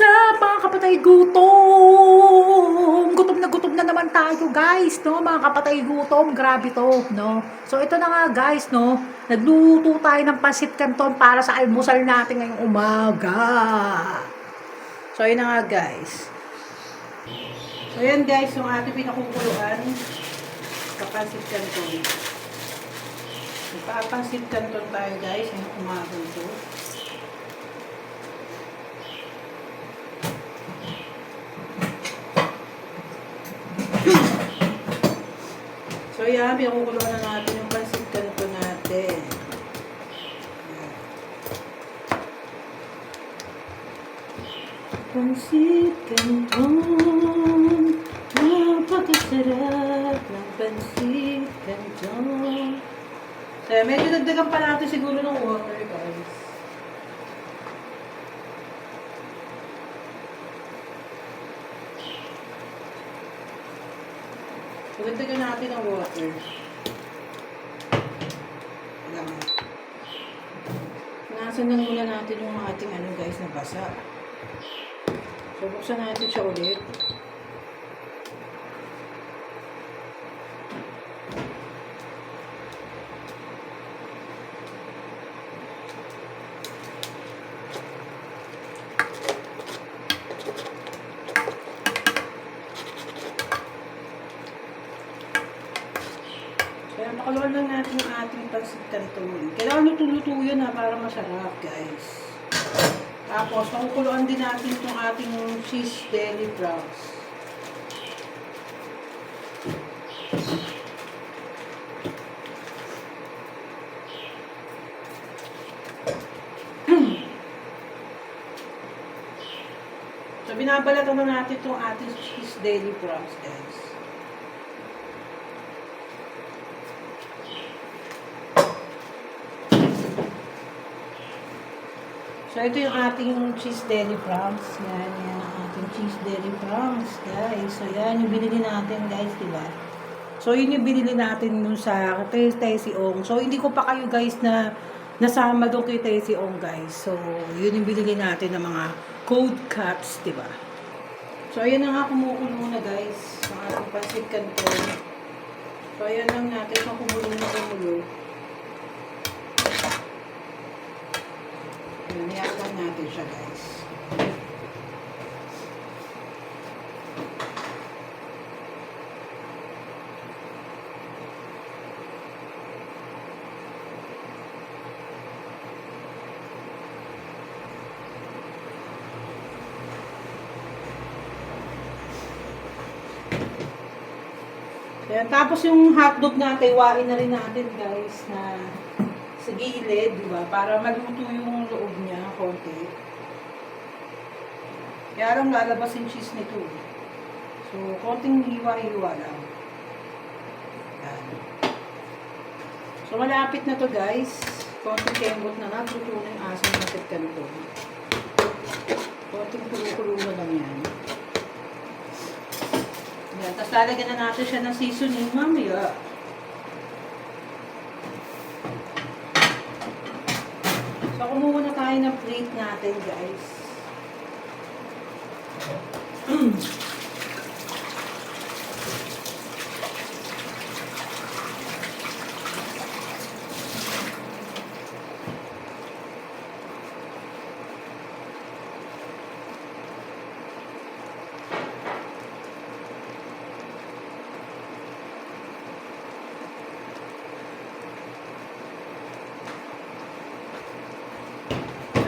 up, mga kapatay gutom? Gutom na naman tayo, guys, no? Mga kapatay gutom, grabe to, no? So, ito na nga, guys, no? Nagluto tayo ng pancit canton para sa almusal natin ngayong umaga. So, yun na nga, guys. So, yan, guys, yung ating pinakukuluan sa pancit canton. Ipapancit canton tayo, guys, ngayong umaga ito. So yan, pinakukuluan na natin yung pancit canton natin. Pancit canton, napakasarap ng pancit canton. So medyo dagdagan pa natin siguro ng water, guys. Dagdagan natin ang water. Punasan lang muna natin yung ating guys na basa. So buksan natin siya ulit. Kaya makaluan lang natin yung ating pancit canton. Kailangan luto-luto yun para masarap, guys. Tapos, makukuluan din natin itong ating cheese deli prawns. So, binabalatan na natin itong ating cheese deli prawns, guys. So, ito yung ating cheese deli prawns. Yan, yan ang ating cheese deli prawns, guys. So, yan yung binili natin, guys, diba? So, yun yung binili natin dun sa Tessie Ong. So, hindi ko pa kayo, guys, na nasama doon kay Tessie Ong, guys. So, yun yung binili natin ng mga cold cuts, diba? So, ayan na nga, kumukulo na, guys, ang ating pancit canton. So, ayan lang natin, kumukulo na kumulo. Niyakan natin siya, guys. Kaya, tapos yung hotdog natin, iwain na rin natin, guys, na sa gilid, di ba? Para maluto yung loob niya, konti. Kaya lang lalabas yung cheese nito. So, konting hiwa-hiwa lang. Yan. So, malapit na to, guys. Konting kembot na nagluto na yung asang pancit canton. Konting kulo-kulo na lang yan. Yan. Tapos lalagyan na natin siya ng seasoning mamaya. So, kumuha na tayo ng plate natin, guys.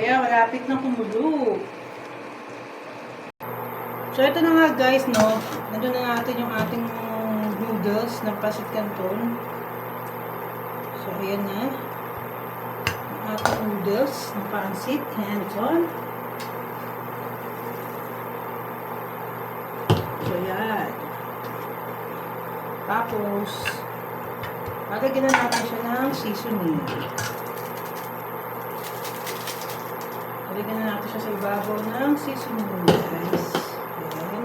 Kaya malapit na kumulo. So, ito na nga, guys, no? Nandun na natin yung ating noodles ng pancit canton. So, ayan na. Yung ating noodles ng pancit canton. So, ayan. Tapos, lalagyan na natin siya ng seasoning. Lalagyan na natin siya sa ibabaw ng seasoning, guys. Ayan.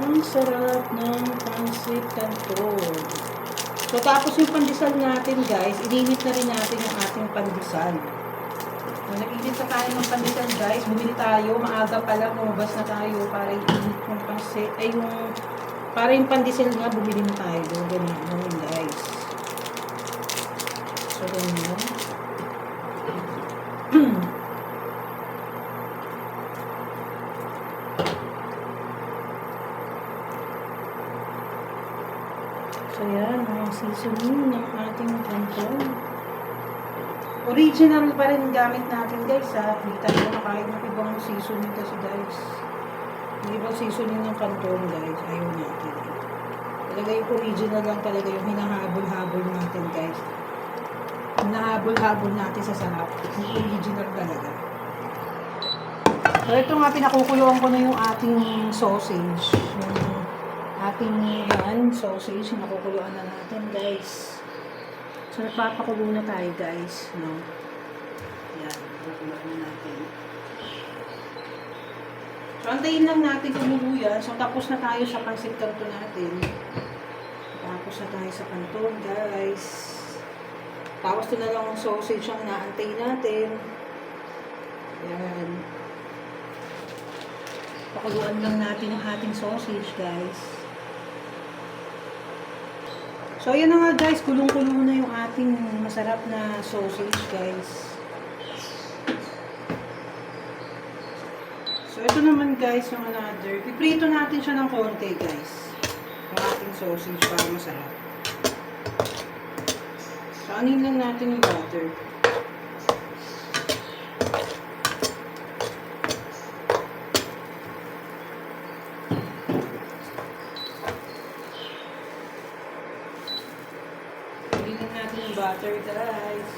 Ang sarap ng pancit canton. So, tapos yung pandesal natin, guys, ininit na rin natin yung ating pandesal. Nag-init na tayo ng pandesal guys. Bumili tayo. Maaga pala. Lumabas na tayo para i-init yung pansit. Ay yung... Para yung pandesal nga, bumili na tayo. Ganyan guys. So, ganyan. So, yan. Ang seasoning ng ating canton. Original pa rin gamit natin guys ha. Hindi tayo nakain ng ibang seasoning kasi guys. Yung ibang seasoning ng canton guys. Ayaw natin. Talaga yung original lang talaga yung hinahabol-habol natin guys. Hinahabol-habol natin sa sarap. Yung original talaga. So ito nga pinakukuluan ko na yung ating sausage. Yung ating yan, sausage. Nakukuluan na natin guys. So, nagpapakulo na tayo guys, no? Yan, papakuloan na natin. So, antayin lang natin kumulo yan. So, tapos na tayo sa pansit canton natin. Tapos na tayo sa canton, guys. Tapos ito na lang ang sausage ang naantay natin. Yan. Pakuluan lang natin ang ating sausage, guys. So, ayan na nga guys, kulong-kulo na yung ating masarap na sausage guys. So, ito naman guys, yung another. Piprito natin siya ng konti guys. Yung ating sausage para masarap. So, anin lang natin yung butter. Butter guys.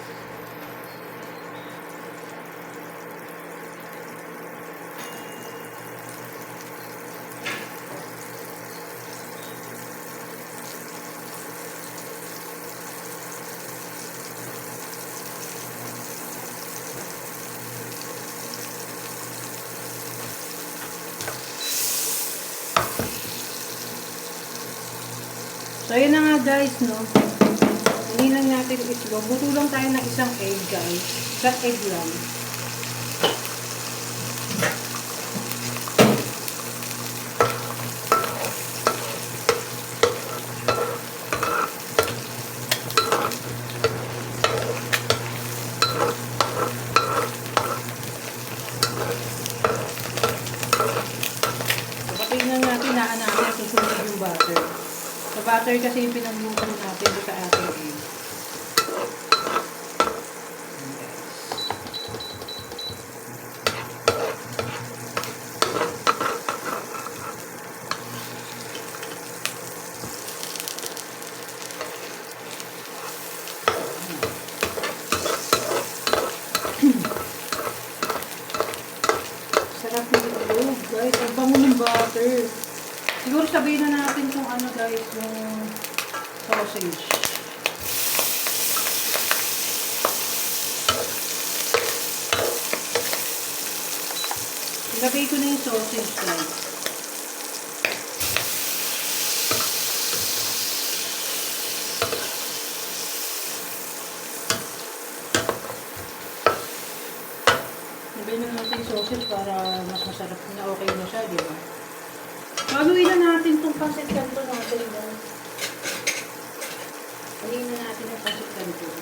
So ayan na nga guys, no. Hindi lang natin itlog. Buto lang tayo ng isang egg, guys. Isang egg lang. Patayin lang natin, naanatin, susunod yung butter. Sa butter kasi yung pinagluto natin sa ating egg. Sarap yung itlog, guys. Ang bango ng butter. Siguro sabihin na natin kung ano, guys, yung sausage. Ilagay ko na yung sausage, guys. Ilagay na natin yung sausage para mas masarap na okay na siya, di ba? Haluin na natin itong pansit canton natin, guys. Haluin na natin yung pansit canton.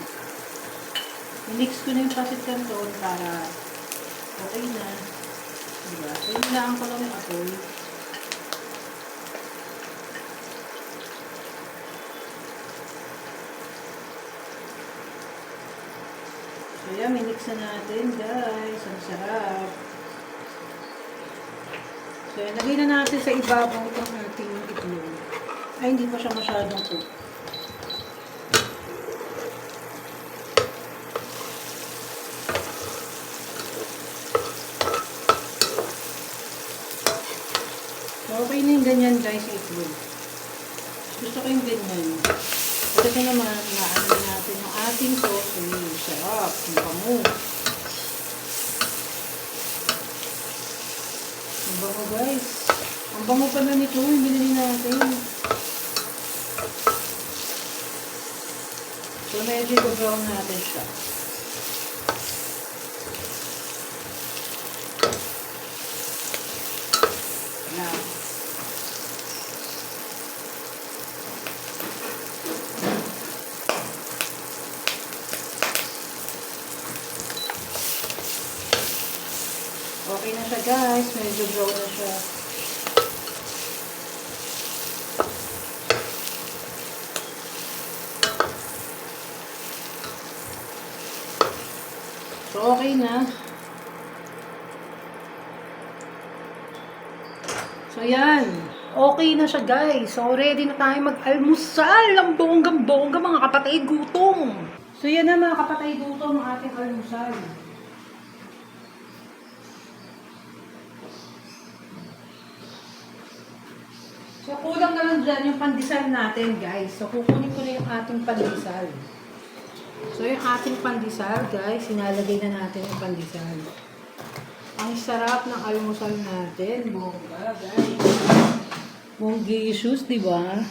I-mix ko na yung pansit canton para okay na. Diba? So, hilaan ko lang yung apoy. So, yan, minix na natin, guys. Ang sarap. So, yan, lagay na natin sa ibabaw itong ating itlog. Ay, hindi pa siya masyadong cook. So, okay na yung ganyan, guys, itlog. Gusto ko yung ganyan. At ito naman, naano natin yung ating sausage. Sarap. Ang bango. Ang bango, guys. Ang bango pa na nito. Yung binili natin. So, medyo i-brown natin siya. okay na siya guys. Medyo brown na siya. So, okay na. So, yan. Okay na siya, guys. So, ready na tayo mag-almusal. Ang bonggang-bongga, mga kapatid, gutom. So, yan na mga kapatid, gutom ang ating almusal. So, kulang na lang dyan yung pandesal natin, guys. So, kukunin ko na yung ating pandesal. So, yung ating pandesal, guys, sinalagay na natin yung pandesal. Ang sarap ng almusal natin. Bongga, guys. Bonggisius, di ba?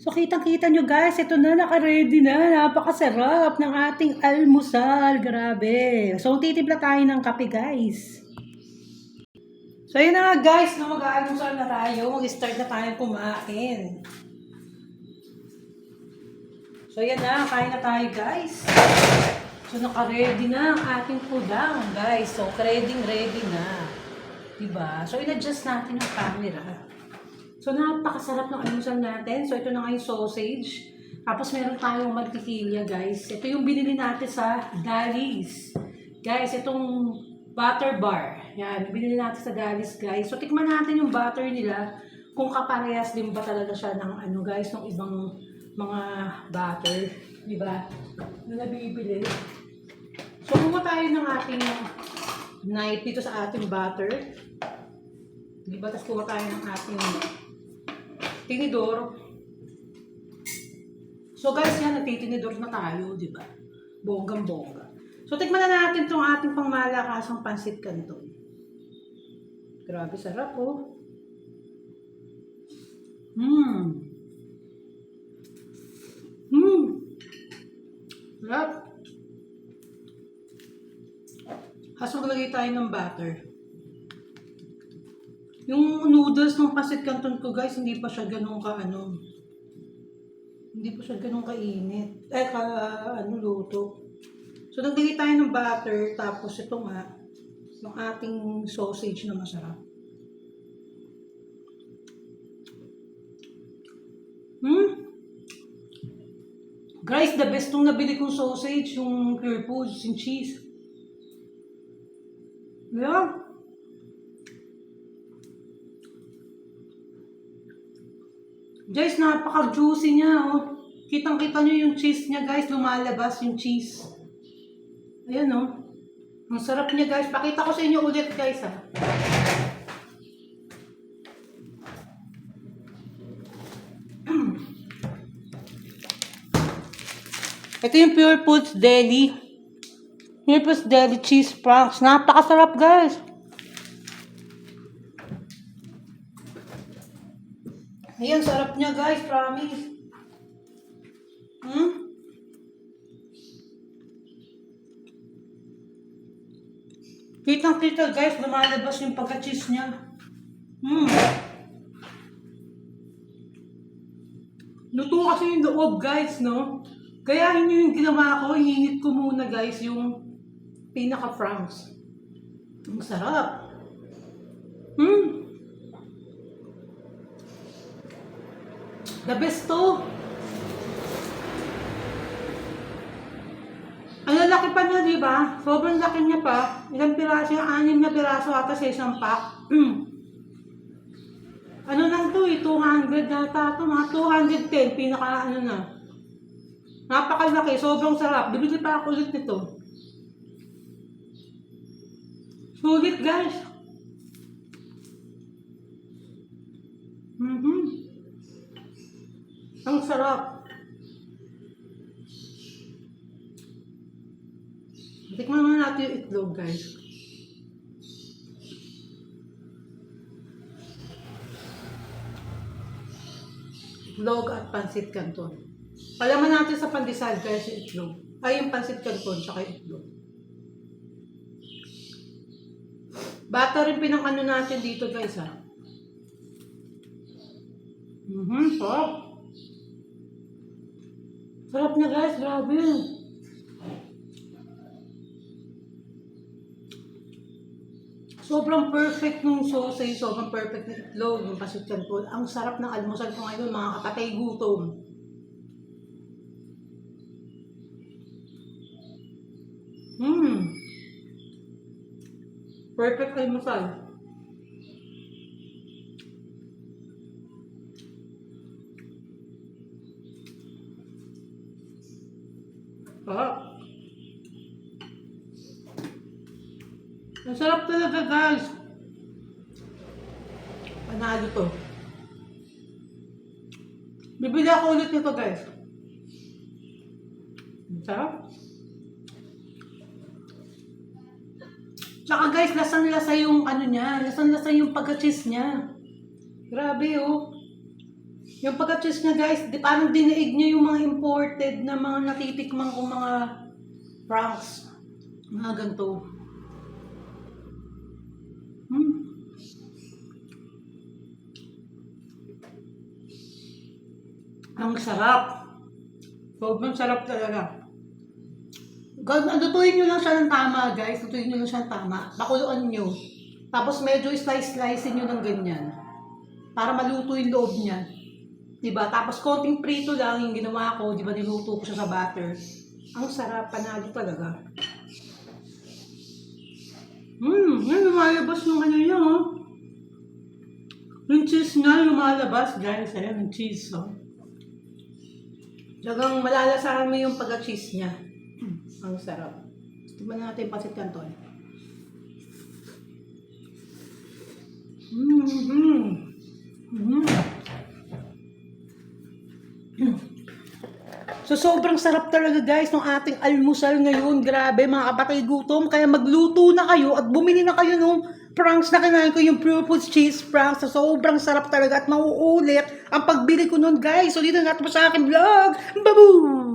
So, kitang-kita nyo, guys. Ito na, naka-ready na. Napakasarap ng ating almusal. Grabe. So, titimpla tayo ng kape, guys. So, yun na nga, guys. No, mag-almusal na tayo. Mag-start na tayo kumain. So, yan na. Kain na tayo, guys. So, naka-ready na ang ating udang, guys. So, ready na. Diba? So, in-adjust natin yung camera. So, napakasarap ng almusal natin. So, ito na nga yung sausage. Tapos, meron tayong mantikilya, guys. Ito yung binili natin sa Dally's. Guys, itong butter bar. Yan, binili natin sa Dally's, guys. So, tikman natin yung butter nila. Kung kaparehas din ba talaga siya ng ano, guys, ng ibang mga butter. Diba? Na nabibili. So, kumuha tayo ng ating knife dito sa ating butter. Diba? Tapos kuha tayo ng ating tinidor. So, guys, yan, nagtitinidor na tayo, diba? Bonggang-bongga. So, tikman na natin itong ating pangmalakasang pansit canton. Grabe, sarap, oh. Sarap. Kaso maglagay tayo ng butter. Yung noodles ng pancit canton ko, guys, hindi pa siya ganun hindi pa siya ganun kainit. Luto. So, naglagay tayo ng butter, tapos ito nga, yung ating sausage na masarap. Guys, the best nung nabili kong sausage, yung Pure Foods, yung cheese. Yeah. Guys, napaka-juicy niya, oh. Kitang-kita nyo yung cheese niya, guys. Lumalabas yung cheese. Ayan, oh. Ang sarap niya, guys. Pakita ko sa inyo ulit, guys, ha. Ito yung Pure Foods Deli. Pure Foods Deli Cheese Franks. Napakasarap, guys. Ayan, sarap niya, guys. Promise. Kitang-kita, guys. Lumalabas yung pagka-cheese niya. Luto kasi yung loob, guys, no? Kaya yun yung ginawa ko. Hinit ko muna, guys, yung pinaka-franks. Ang sarap. The best to. Ang laki pa niya, di ba? Sobrang laki niya pa. Ilang piraso yung 6 na piraso ata sa isang pack. Ano lang to eh, 200 data to, mga 210, pinaka ano na. Napakalaki, sobrang sarap. Bibili pa ako ulit nito. Sulit, guys. Ang sarap. Tikman naman natin yung itlog, guys. Itlog at pancit canton. Palaman natin sa pandesal, guys, yung itlog. Ay, yung pancit canton, tsaka yung itlog. Bata rin pinang-ano natin dito, guys, ha. Sarap. Sarap niya, guys. Grabe. Sobrang perfect nung sausage, sobrang perfect ng itlog, yung pasit canton. Ang sarap ng almusal ko ngayon, mga kapatay gutom. Hmm. Perfect almusal. Sarap. Ang sarap talaga, guys. Panalo to. Bibili ako ulit nito, guys. Ang sarap. Tsaka guys, lasang-lasa yung ano niya. Lasang-lasa yung pagka-cheese niya. Grabe, oh. Yung pagka-cheese niya, guys, parang diniig niya yung mga imported na mga natitikman kong mga Franks. Mga ganito. Ang sarap. Sobrang sarap talaga. Lutuin nyo lang siya ng tama, guys. Lutuin nyo lang siya ng tama. Pakuluan nyo. Tapos medyo slice-slicein nyo ng ganyan. Para maluto yung loob niya. Diba? Tapos konting prito lang yung ginawa ko. Diba niluto ko siya sa butter. Ang sarap. Panalo talaga. Yan lumalabas yung ano niya, oh. Yung cheese nga lumalabas, guys. Ayan, yung cheese, oh. Talagang malalasahan mo yung pagka-cheese niya. Ang sarap. Tignan natin yung pasit canton. So sobrang sarap talaga, guys, ng ating almusal ngayon. Grabe, mga kapatid gutom. Kaya magluto na kayo at bumili na kayo nung Franks na kinain ko, yung Pure Foods Cheese Franks. So sobrang sarap talaga at mauulit ang pagbili ko nun, guys. So dito na natin po sa aking vlog. Babu!